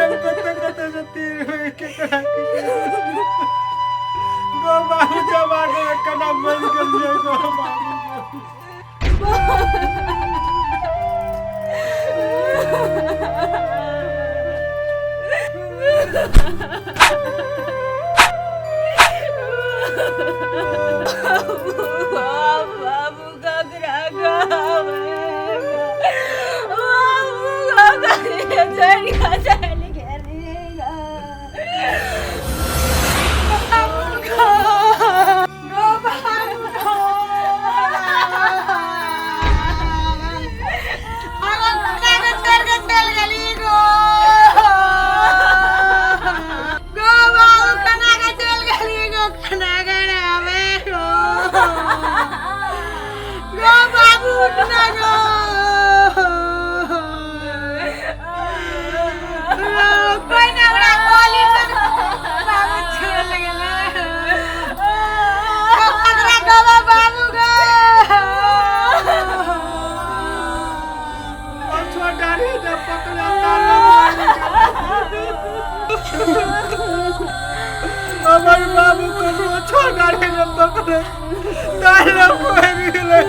कते से तीर हुई के करा गो बाबू जमाने में कना बंद कर दिया गो बाबू का ग्रागा बाबू का जरिया चल घेरेगा बाबू का गो बाबू अगर कना चल गली गो गो बाबू कना चल गली गो कना गड़ावे गो गो बाबू उठना गो कोई ना बड़ा गोली से बाबू छोड़ लगला पकड़ा गो बाबू गो छोटा रे जब पकड़ा हमारे बाबू को छोटा रे जब पकड़े ताला कोई भी ले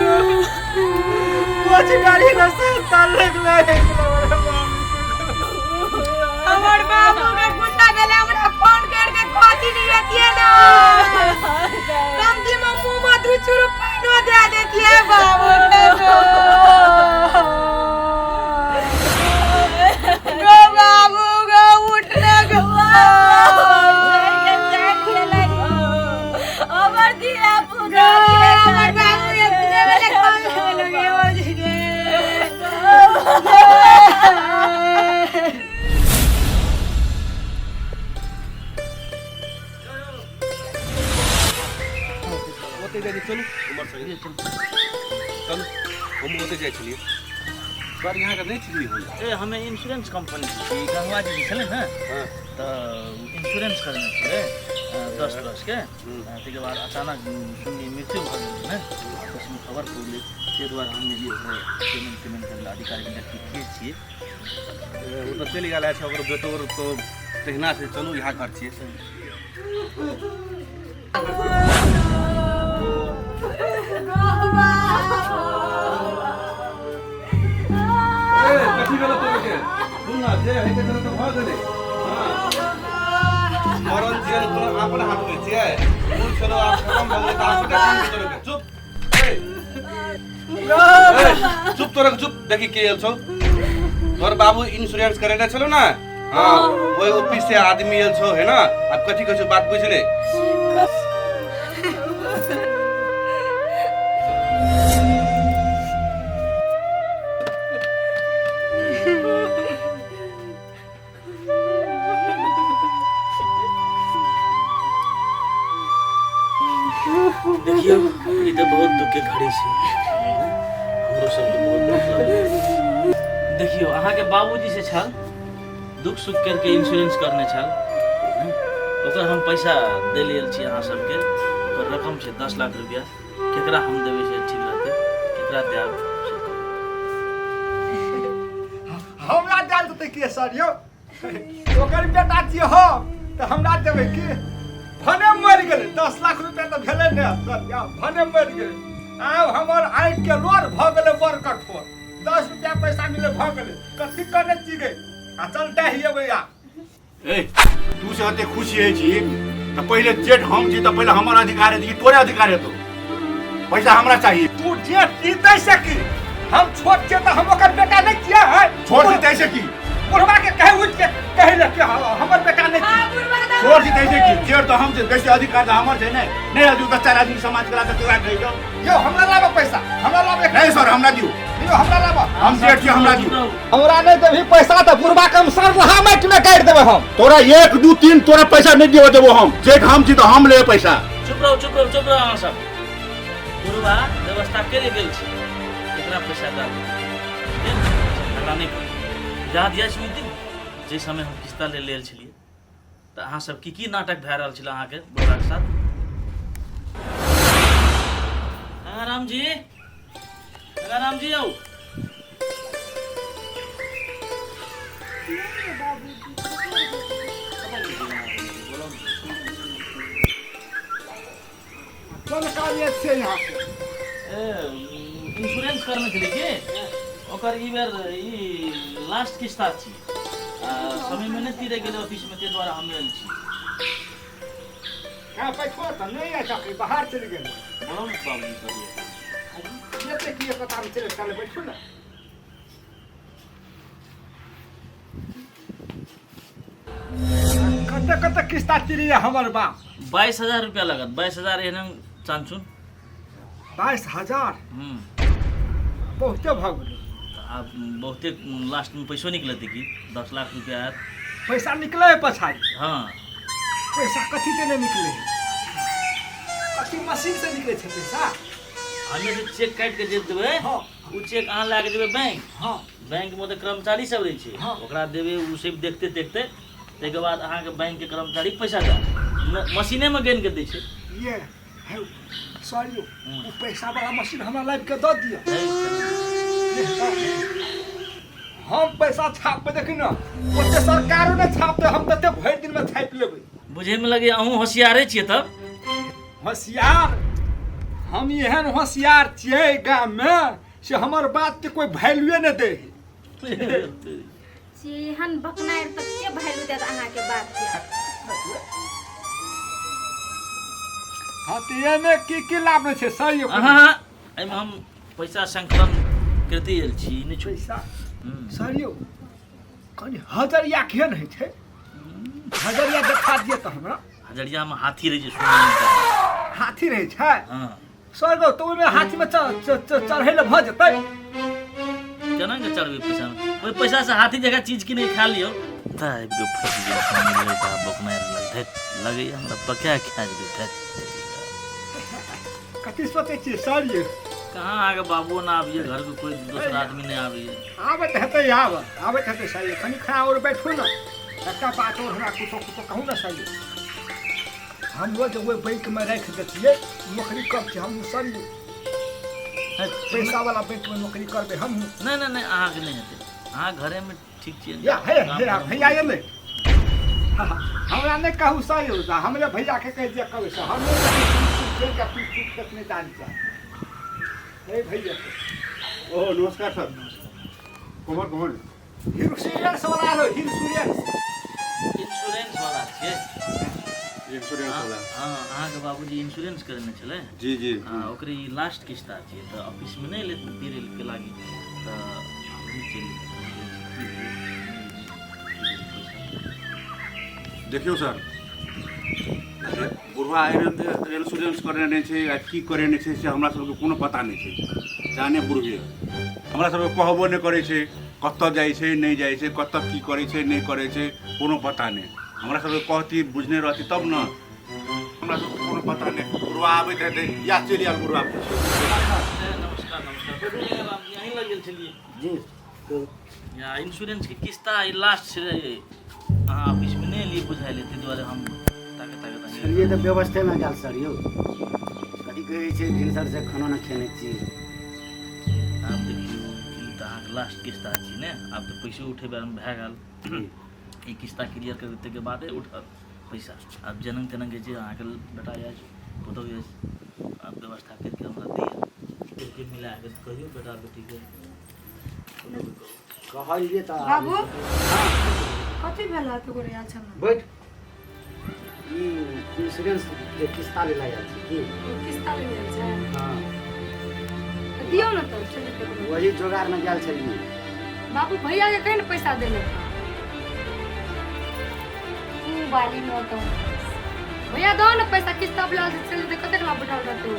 वो गाड़ी ना से ताल लगला है हमर बाबू के गुंडा गले हमरा फोन करके खोती नहीं रहती है ना कम की मम्मू मधु चुरु पानो दे देती है बाबू ने गो बाबू गो उठना गो अमर दिया पूरा हमर बाबू ये पूरे वाले कौन लगे हो जी चलो उमर सही चलो हम होते जाए चलिए सर यहाँ का नहीं चली हो ए हमें इंश्योरेंस कंपनी की गंगवा जी छले ना हां तो इंश्योरेंस करने छले 10 वर्ष के के बाद अचानक सुनी मृत्यु हो गई ना उसमें खबर पड़ली के द्वारा हम लिए पेमेंट करला अधिकारी के किए छिए वो तो चली गेल है ओकर बेटो तो तहिना से चलू यहाँ कर छिए कथी गलत हो के सुनना जे है के तरह तो भ गेले हां मरल जेल तो अपन हाथ में छे फूल चलो आप खत्म हो गए काम के काम करो के चुप चुप तो रख चुप देखी के एल छौ तोर बाबू इंश्योरेंस करेला चलो ना हां ओए ऑफिस से आदमी एल छौ है ना अब कथी कछु बात बुझ ले देखियो ये तो बहुत दुख के घड़ी छी हमरो सब के बहुत दुख लगे देखियो अहाँ के बाबूजी से छल दुख सुख करके इंश्योरेंस करने छल ओकर हम पैसा दे लेल छी अहाँ सब के ओकर रकम छै 10 लाख रुपया केकरा हम देबे से ठीक रहते केकरा देब हमरा डाल देते के सर यो ओकर बेटा छिए हो तो हमरा देबे की भने मर गेले 10 लाख रुपया तो भेले ने सर या भने मर गेले आब हमर आंख के लोर भ गेले बर कठोर 10 रुपया पैसा मिले भ गेले कथि करने छी गए आ चलते हिए भैया ए तू से हते खुशी है छी तो पहले जेठ हम छी तो पहले हमर अधिकार है कि तोरे अधिकार है तो पैसा हमरा चाहिए तू जे जीते से की हम छोट छे तो हम ओकर बेटा नहीं किया है छोड़ दी तैसे की बुढ़वा के कहे उठ के कहे ले के हमर बेटा नहीं किया छोड़ दी तैसे की जेठ तो हम से बेसी अधिकार तो हमर छै नहीं अजू 10 आदमी समाज करा के तोरा कहि जाओ यो हमरा लाबो पैसा हमरा लाबो नहीं सर हमरा दियो यो हमरा लाबो हम जेठ छी हमरा दियो हमरा नहीं देबी पैसा तो बुढ़वा के हम सर हामट में काट देबे हम तोरा 1 2 3 तोरा पैसा नहीं दियो देबो हम जेठ हम छी तो हम ले पैसा चुप रहो अहाँ सब गुरुबा व्यवस्था करे गेल छी केकरा पैसा दा हमरा नहीं याद या छी दिन जे समय हम किस्ता ले लेल छलिए तो अहाँ सब की नाटक भए रहल छल अहाँ के बोरा के साथ राम जी आओ कौन कार्य से यहाँ के इंश्योरेंस करने के लिए ओकर ई बेर ई लास्ट किस्त छी समय में नहीं तीरे गेले ऑफिस में, ते द्वारा हम आयल छी। क्या पैसा तो नहीं है चाकरी, बाहर चले गए बड़ो बाबूजी करिए ये तो किए पता में चले चले बैठो ना। कते कते किस्ता चिरी हमर बाप 22,000 रुपया लगत, 22,000 एहन चांचुन। 22,000 बहुते भग गेल। अब बहुते लास्ट में पैसो निकलते कि 10 लाख रुपया आयत। पैसा निकले है पछाई, हाँ पैसा कथी के नहीं निकले है? कथी मशीन से निकले छे पैसा? हमें से चेक काट के दे देबे, हाँ उ चेक अहाँ ला के देबे बैंक, हाँ बैंक में तो कर्मचारी सब रहे छे, हाँ। ओकरा देबे, उ सब देखते देखते तेके बाद अहाँ के बैंक के कर्मचारी पैसा दा मशीने में गेन के दै छे। ये है सॉरी वो पैसा वाला मशीन हमरा लाइव के दे दिया। हम पैसा छाप देखी ना ओते सरकारों ने छापते, हम तो भर दिन में छाप लेबै। बुझे में लगे अहूँ होशियारे छियै तब। होशियार हम एहन होशियार छियै गाँव में से हमर बात के कोई वैल्यूए न दे। से एहन बकनार तक के वैल्यू देत अहाँ के बात के। हाँ तो ये में की लाभ न छे सही हाँ एमे हम पैसा संकलन करते आयल छी नहीं छो। पैसा सरियो कनी हजरिया केहन है छे? हजरिया देखा दिए तो हमरा। हजरिया में हाथी रहे छे, सोना के। हाथी रहे छे हाँ स्वर्ग, तो ओमे हाथी में चढ़े ल भ जतै। केना के चढ़बे पैसा में? ओइ पैसा से हाथी जगह चीज की नहीं खा लियो ताइ के फट गया सामने लड़का बकनार लगे हमरा पका खा दे। कथी सोचे छी सरियो? कहाँ आगे बाबू ना आबिए, घर के कोई दूसरा आदमी नहीं आबिए। आबत हेतै आबत हेतै सरियो। कनी खा और बैठो ना, एकटा बात और हमरा कुछो कहू ना सरियो। हम वो जो वो बैंक में रख देतिए नौकरी कब छी हम सरियो? पैसा वाला बैंक में नौकरी करबे हम। नहीं नहीं नहीं अहाँ के नहीं हेतै, अहाँ घरे में ठीक छियै। या है भैया ये ले हमरा नहीं कहू सरियो, हमरे भैया के कह दिया कहू से हम नहीं का पीठ नहीं जान चाह। ए भैया ओ नमस्कार सर। कौन कौन इंश्योरेंस वाला लो, इंश्योरेंस इंश्योरेंस वाला छियै। इंश्योरेंस वाला? हाँ अहाँ के बाबूजी इंश्योरेंस करने छले। जी जी हाँ ओकरी लास्ट किस्त छियै तो ऑफिस में नहीं लेते तीरे के लागी तो अभी चली। देखियो सर, बुढ़वा इंश्योरेंस करने नहीं छे आ की करे नहीं छे से हमरा सबके कोनो पता नहीं छे। जाने बुढ़वे हमरा सबके कहबो नहीं करे छे, कत्ता जाय छे नहीं जाय छे, कत्ता की करे छे नहीं करे छे कोनो पता नहीं। हमरा सबके कहती बुझने रहती तब न, हमरा सबके कोनो पता नहीं। बुढ़वा आबे थे या चली आल बुढ़वा। नमस्कार नमस्कार यहीं लग गेल छलिए जी या इंश्योरेंस के किस्ता लास्ट छे अहाँ ऑफिस में नहीं लिए बुझाइले ते दुआरे हम ताके ताके ये तो व्यवस्था में गेल सर यो कथी कहै छै भिनसर से खाना न खेने छी। आप देखियो ई त अहाँ लास्ट किस्ता छी ने, आप तो पैसे उठेबे में भए गेल। ई किस्ता क्लियर कर देते के बादे उठत पैसा। अब जनम तनम के जे अहाँ के बेटा या पुतो या आप व्यवस्था करके हमरा दिए के मिला के कहियो बेटा बेटी के कहलिए त बाबू कथी भेल तो गोरे आल छन? बैठ ई इंश्योरेंस के किस्ता ले लाया छी की? किस्ता ले गेल छै हां दियो ना तो चल के। वही जोगार में गेल छलिए। बाबू भैया के कहीं पैसा देले तू वाली न तो भैया दो ना पैसा किस्ता वाला से चल दे कते ला बैठल रहतो।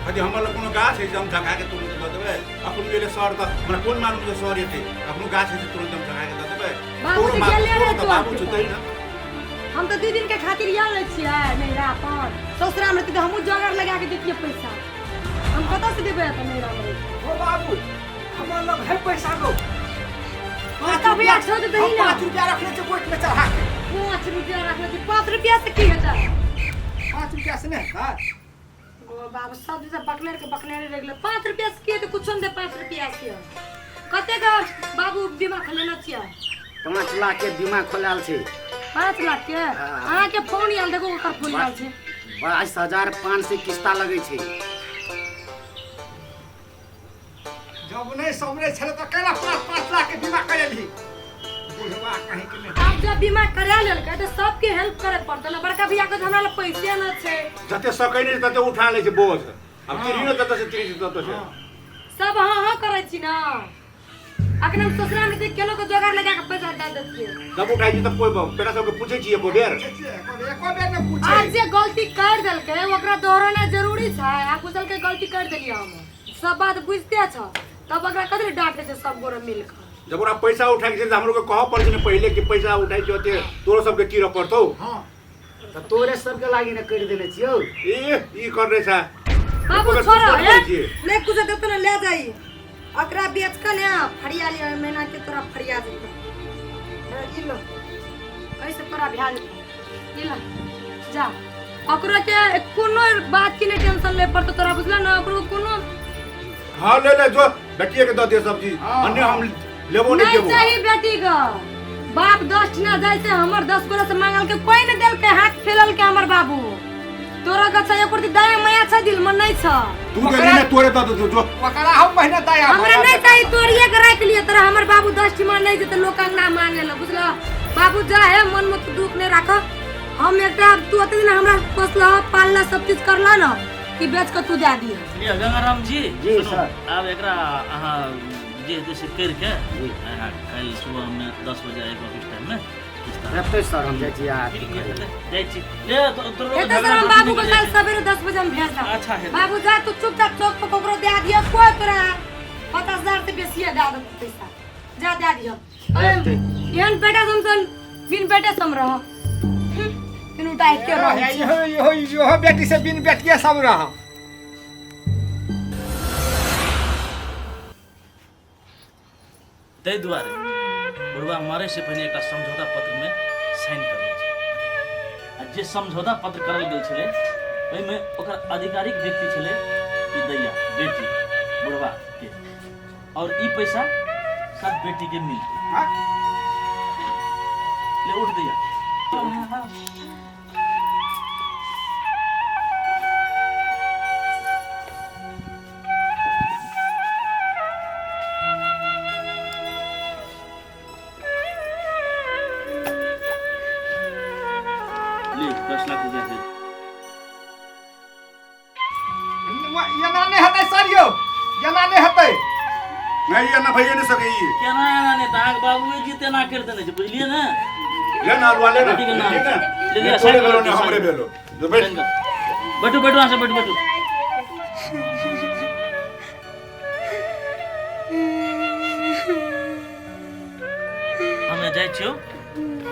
अजी हमरा कोनो गाछ है जे हम झका के तुरंत दे देबे। अपन गेले सर त हमरा कोन मालूम जे सर एते अपन गाछ है जे तुरंत हम झका के दे देबे। बाबू तोरो के बाप गेले तोरो रे त तू बाबू छतै ना। हम तो 2 दिन के खातिर यार ले छियै नहीं रा पर ससुरा में तो हमहु जोगार लगा के देतिए पैसा। हम कत से देबे त नहीं रा में ओ बाबू हमर लग है पैसा दो। आता भैया छोड़ दे ही ना। 5 रुपया रखले छे गोट में चढ़ा के। 5 रुपया रखले छी, 5 रुपया से की हेता? 5 रुपया से नहीं का ओ बाबू सब से बकनेर के बकनेर रेगले 5 रुपया से की तो कुछ न दे 5 रुपया से। कते का बाबू बीमा खोलेना छियै? 5 लाख के बीमा खोलाल छै। 5 लाख के अहाँ के फोन आयल देखो ओकर फोन आयल छै। 22,500 किस्ता लगे छे। जब नहीं समरे छले तो केला 5 लाख के बीमा करेली बुढ़वा कहीं के नहीं अब जब बीमा करा लेलकै तो सबके हेल्प करे पड़तै ना। बड़का भैया के हमरा लग पैसे न छै। जते सकै नै तते उठा लै छै बोझ। अब तिरियो तते से तिरि तते से सब हाँ करै छी ना। अखन हम ससुरा में देख केलो के जोगाड़ लगा के पैसा दे देतिए। जब उठाई छी त कोई बेटा सब के पूछै छी एको बेर। एको बेर ने पूछे आज जे गलती कर देलकै ओकरा दोहराना जरूरी छै। आ कुशल के गलती कर देलिए हम सब बात बुझते छ तब ओकरा कदर डांटे छै सब गोरे मिल के। जब ओरा पैसा उठाइ छै त हमरो के कह पड़ छै पहिले कि पैसा उठाइ छै ओते तोरो सब के कीरा पड़तौ। हां तो तोरे सब के लागी न कर देले छियो। ई कर रे छा बाबू छोरा ले कुछ देते ना ले जाई अकरा बेच के ले फरिया ले महीना के तोरा फरिया दे ई लो ऐसे तोरा भ्याल ई लो जा अकरा के कोनो बात की नहीं टेंशन ले पड़तो तोरा बुझला ना। ओकरो कोनो हां ले जो बेटिए के द दे सब्जी अन्य हम लेबो नहीं नहीं देबो। चाहिए बेटी का बाप 10 ना जैसे हमर 10 गोरा से मांगल के कोई न देल के हाथ फैलल के हमर बाबू तोरा का छै एको दया माया छ दिल में नहीं छ। तू दे ने तोरे द दो जो ओकरा हम महीना दया हमरा नहीं चाहिए तोरिए के रख लिए तोरा हमर बाबू 10 टीमा नहीं जेते लोक अंगना मांगे ल बुझला। बाबू जा है मन में तू दुख नहीं रख। हम एकटा तू अते दिन हमरा पोसला पालला सब चीज करला ना कि बेच के तू दे दिए। ये गंगाराम जी जी, सुनू, सर। अब एकरा अहाँ जे जैसे कर के अहाँ कल सुबह में 10 बजे आएगा ऑफिस टाइम में रखते सर हम जाइ छी आ जाइ छी ले तो ए तो सर हम बाबू को कल सवेरे 10 बजे हम भेज दा। अच्छा है। बाबू जा तू चुपचाप चौक पे ककरो दे दियो कोई तोरा 50,000 से बेसी दे दे पैसा जा दे दियो। एहन बेटा समसन बिन बेटे सम रह बिन उठाए के रह यो बेटी से बिन बेटिया सब रहा। ताहि दुआरे बुढ़वा मारे से पहले एक समझौता पत्र में साइन कर लै छै। आ जे समझौता पत्र करल गेल छलै ओहिमे ओकर आधिकारिक व्यक्ति छलै ई दैया बेटी बुढ़वा के और ई पैसा सब बेटी के मिलतै। ले उठ दैया ले 10 लाख रुपया दे। एना नहीं हेतै सर यो एना नहीं हेतै नहीं ये ना भइए नहीं सके ये केना एना नहीं त अहाँके बाबूए जी तेना कर देने छै बुझलिए ना। ले ना वाले ना बेटी के नाम ठीक है ले लिया थोड़े साइन बेलो करो ने हमरे बेलो जो बैठ बैठो बैठो यहाँ से बैठो बैठो। हमें जाइ छियो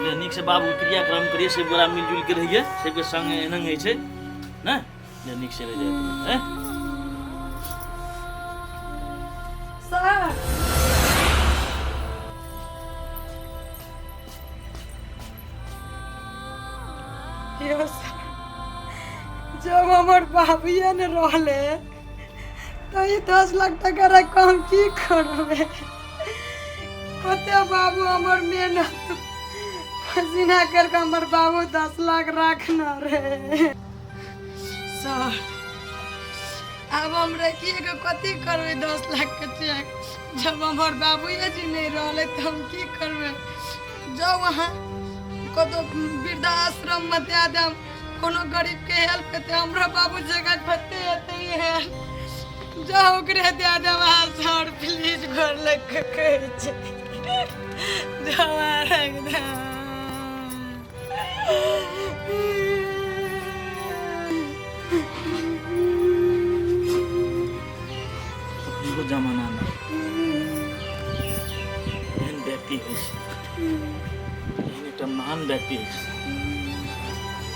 ले नीक से बाबू के क्रियाक्रम करिए सब गोरा मिलजुल के रहिए सबके संग एनंग होइ छै ना ले नीक से रह जाए हैं। सर यो सर जब हमर बाबूए ने रहले तो ई 10 लाख टका रख के हम की करबे। कते बाबू हमर मेहनत पसीना करके हमर बाबू 10 लाख रखना रे। सर अब हम रखिए के कथी करबे 10 लाख के चेक जब हमर बाबूए जी नहीं रहले तो हम की करबे। जाओ वहाँ कतो वृद्धाश्रम में दे देम कोनो गरीब के हेल्प करते हमरा बाबू जगह खते हेते है जाओ ओकरे दे देम सर प्लीज घर लग के कहै छै जाओ रख दे। इहो जमाना में एहन व्यक्ति होइ छै एहन एकटा महान व्यक्ति होइ छै।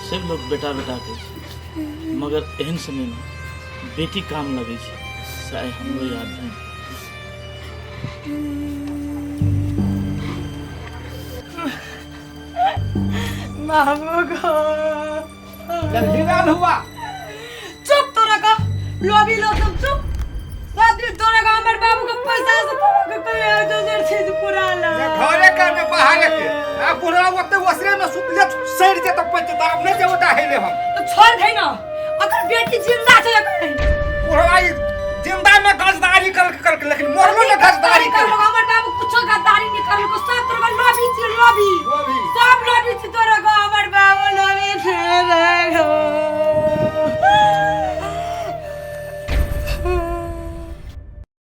सब लोग बेटा बेटा कहै छै मगर एहन समय में बेटी काम लगै छै शायद हमरो याद नहीं। बाबू को जल्दीदार हुआ चुप तोरा का लोभी लोग सब चुप रात्रि तोरा का हमर बाबू के पैसा से तोरा के कहे जो चीज पूरा ला घरे करने बाहर के आ बुढ़ा ओते ओसरे में सुतले सड़ जे त पचे त अब नहीं जेबो त हेले हम तो छोड़ दे ना अगर बेटी जिंदा छै अगर बुढ़ा ई जिंदा में गजदारी कर लेकिन मरलो में गजदारी कर हमर बाबू कुछो गद्दारी नहीं करल को सब तरह लॉबी